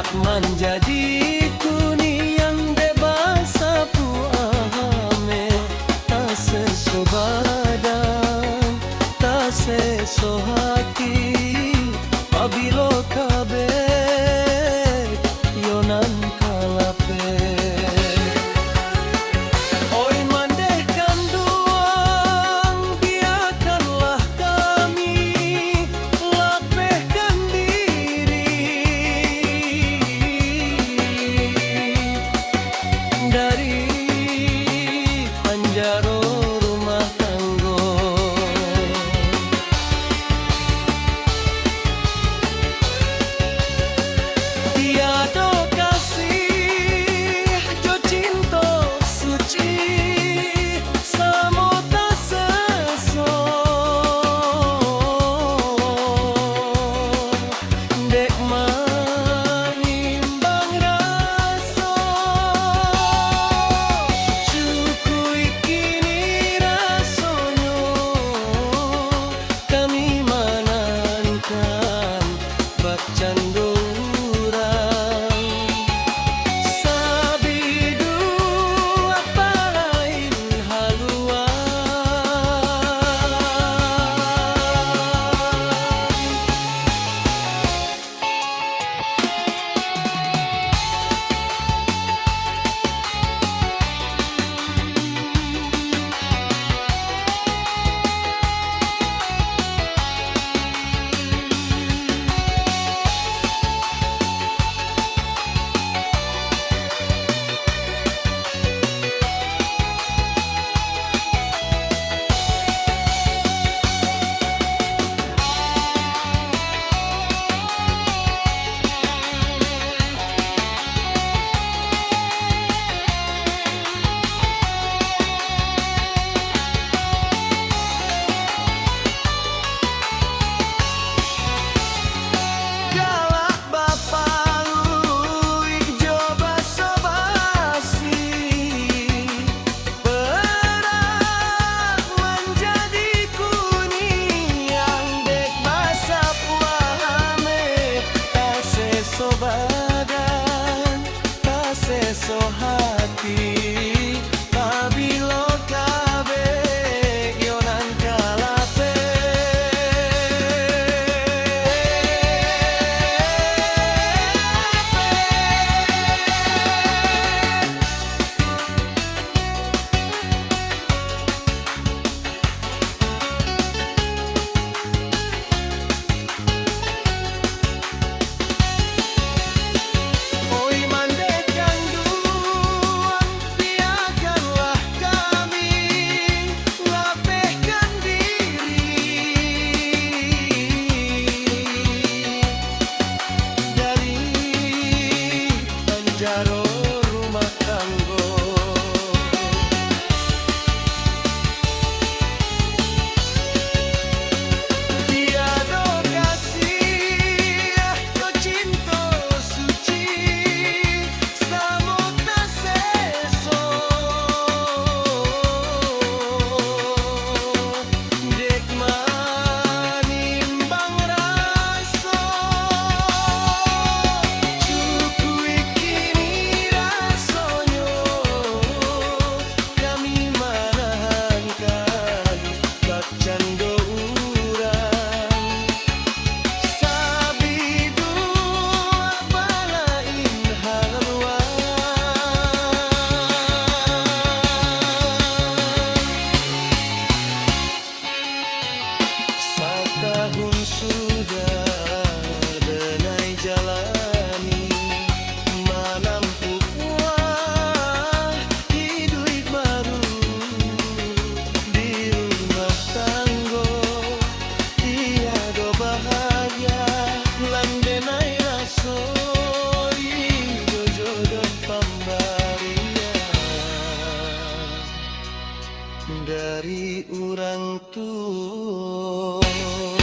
tak menjadi kuni yang bebas sapu ahame tak seso badan tak seso hati pabilo kabe yonan kalape. Oi mandehkan duang biarkanlah kami lapehkan diri dari panjaro rumah tanggo. Tiada kasih jo cinta suci samo tak seso dek manimbang rasa cukui kini rasonyo kami manankan bak cando badan tak seso hati pabilo kabe yonan kalape. Jaro rumah tanggo tiada kasih jo cinta suci samo tak seso dek manimbang rasa cukui kini rasonyo kami manankan bak cando urang sabidu apalain haluan. Setahun sudah denai jalani menampu kuah hidup baru di rumah tanggo tiada bahagia lan denai raso jodoh pemberian dari orang tua.